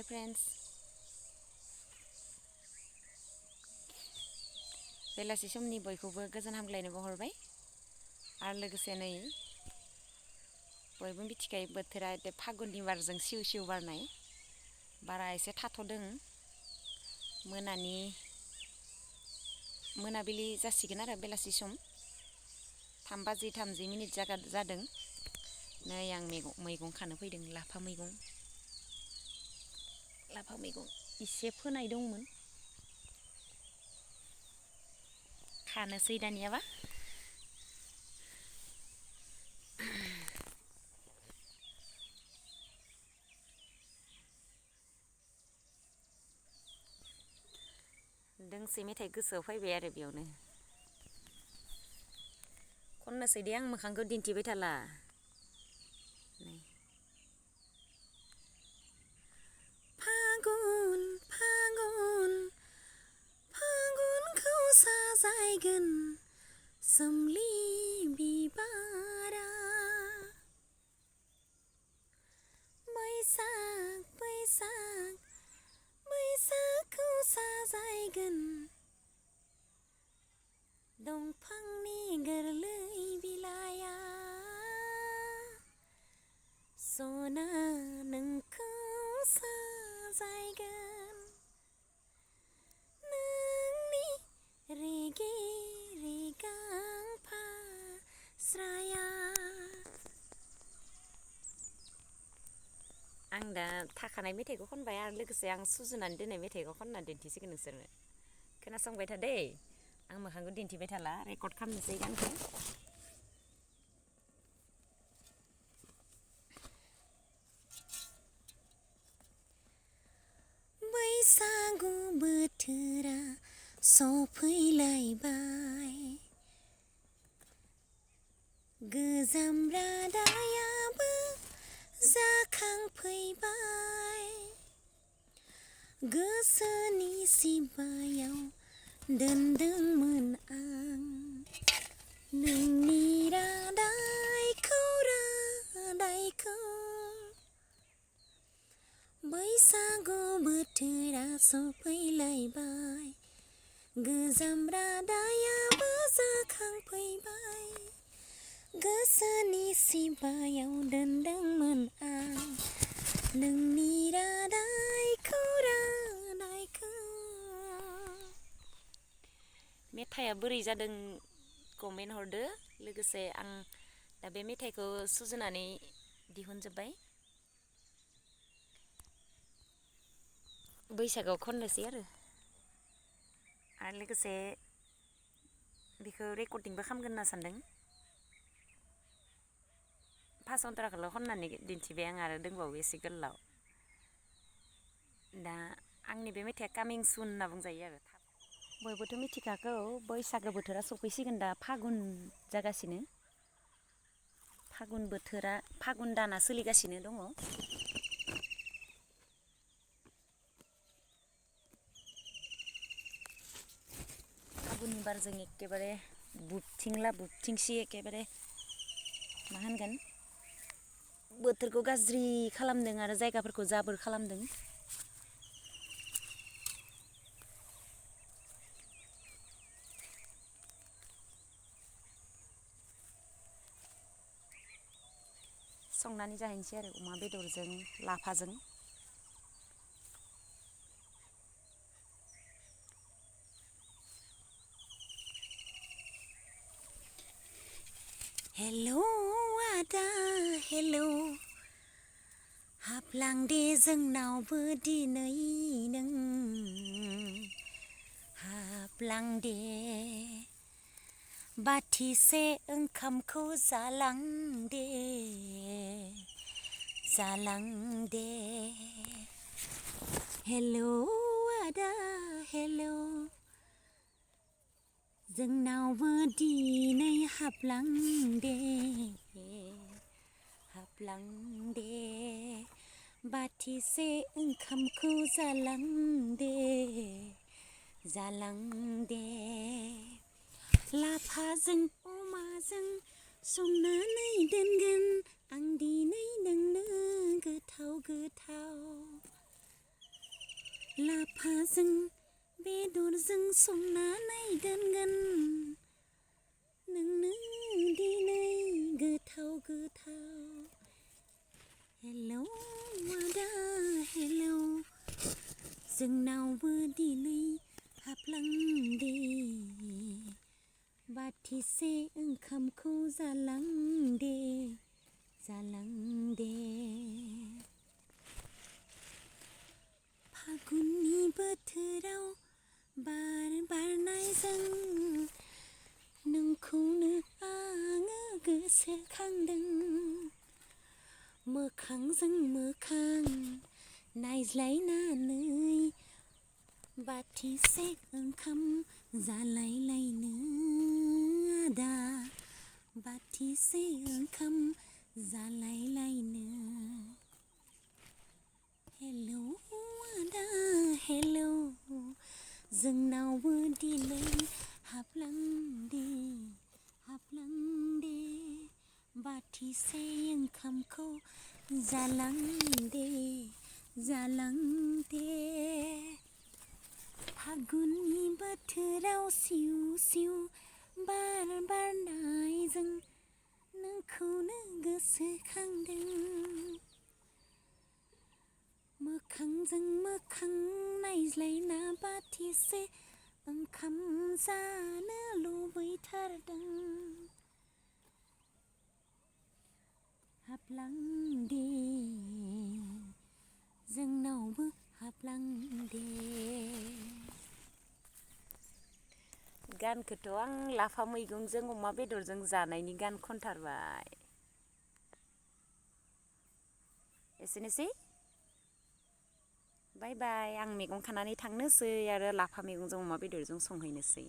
friends बेलासि समनि बयखौबो गोजोन हामग्लायनाय बावहरबाय आरो लोगोसे नै बयबो मिथिखायो बोथोरा फागुननि बारजों सिउ सिउ बारनाय बारा एसे थाथ'दों मोनाबिलि जासिगोन आरो बेलासि सम 3:30 जादों नै आं मैगं खानो फैदों लाफा मैगं इसे फोनाय दंमोन खानोसै दानियाबा दोंसे मेथाइ गोसोआव फैबाय आरो बेयावनो खननोसै दे आं मोखांखौ दिन्थिबाय थाला नै फागुन फागुन फागुनखौ साजायगोन सोमलि बिबारा बैसाग बैसाग बैसागखौ साजायगोन दंफांनि गोरलै बिलाइया सना नोंखौ साजायगोन नोंनि रेगे रेगां फास्राया आं दा थाखानाय मेथाइखौ खनबाय आरो लोगोसे आं सुजुनानै दोननाय मेथाइखौ खनना दिन्थिसिगोन नोंसोरनो खोनासंबाय था दै आं मोखांखौ दिन्थिबाय थाला रेकर्ड खालामनोसै गानखौ बैसागु बोथोरा सफैलायबाय गोजाम रादायाबो जाखांफैबाय गोसोनि सिमायाव दोनदोंमोन आं नोंनि रादायखौ बैसागु बोथोरा सफैलायबाय गोजाम रादायाबो जाखांफैबाय गोसोनि सिमायाव दोनदोंमोन आं नोंनि रादायखौ मेथाइआ बोरै जादों कमेन्ट हरदो लोगोसे आं दा बे मेथाइखौ सुजुनानै दिहुनजोब्बाय बैसागोआव खननोसै आरो लोगोसे बेखौ रेकर्डिंबो खालामगोन होनना सानदों फार्स्ट अनथ्राखौल' खननानै दिन्थिबाय आं आरो दंबावो एसे गोलाव दा आंनि बे मेथाइआ कामिं सुन होनना बुंजायो आरो बयबोथ' मिथिखागौ बैसागो बोथोरा सफैसिगोन दा फागुन जागासिनो फागुन दाना सोलिगासिनो दङ फागुननि बारजों एखेबारे बुबथिंसि एखेबारे मा होनगोन बोथोरखौ गाज्रि खालामदों आरो जायगाफोरखौ जाबोर खालामदों संनानै जाहैनोसै आरो अमा बेदरजों लाफाजों हेलौ आदा हेलौ हाबलांदे जोंनावबो दिनै नों हाबलांदे बाथिसे ओंखामखौ जालांदे हेलौ आदा हेलौ जोंनावबो दिनै हाबलांदे बाथिसे ओंखामखौ जालांदे लाफाजों अमाजों संनानै दोनगोन आं दिनै नोंनो गोथाव लाफाजों बेदरजों संनानै दोनगोन नोंनो दिनै गोथाव गोथाव हेलौ आदा हेलौ जोंनावबो दिनै हाबलांदे बाथिसे ओंखामखौ जालांदे फागुननि बोथोराव बार बारनायजों नोंखौनो आङो गोसोखांदों मोखांजों मोखां नायज्लायनानै बाथिसे ओंखाम जालायलायनो आदा बाथिसे ओंखाम जालायलायनो हेलौ आदा हेलौ जोंनावबो दिनै हाबलांदे बाथिसे ओंखामखौ जालांदे फागुननि बोथोराव सिउ सिउ बार बारनायजों नोंखौनो गोसोखांदों मोखांजों मोखां नायज्लायना बाथिसे ओंखाम जानो लुबैथारदों हाबलांदे जोंनावबो हाबलांदे गानखौथ' आं लाफा मैगंजों अमा बेदरजों जानायनि गान खनथारबाय एसेनोसै बाय बाय आं मैगं खानानै थांनोसै आरो लाफा मैगंजों अमा बेदरजों संहैनोसै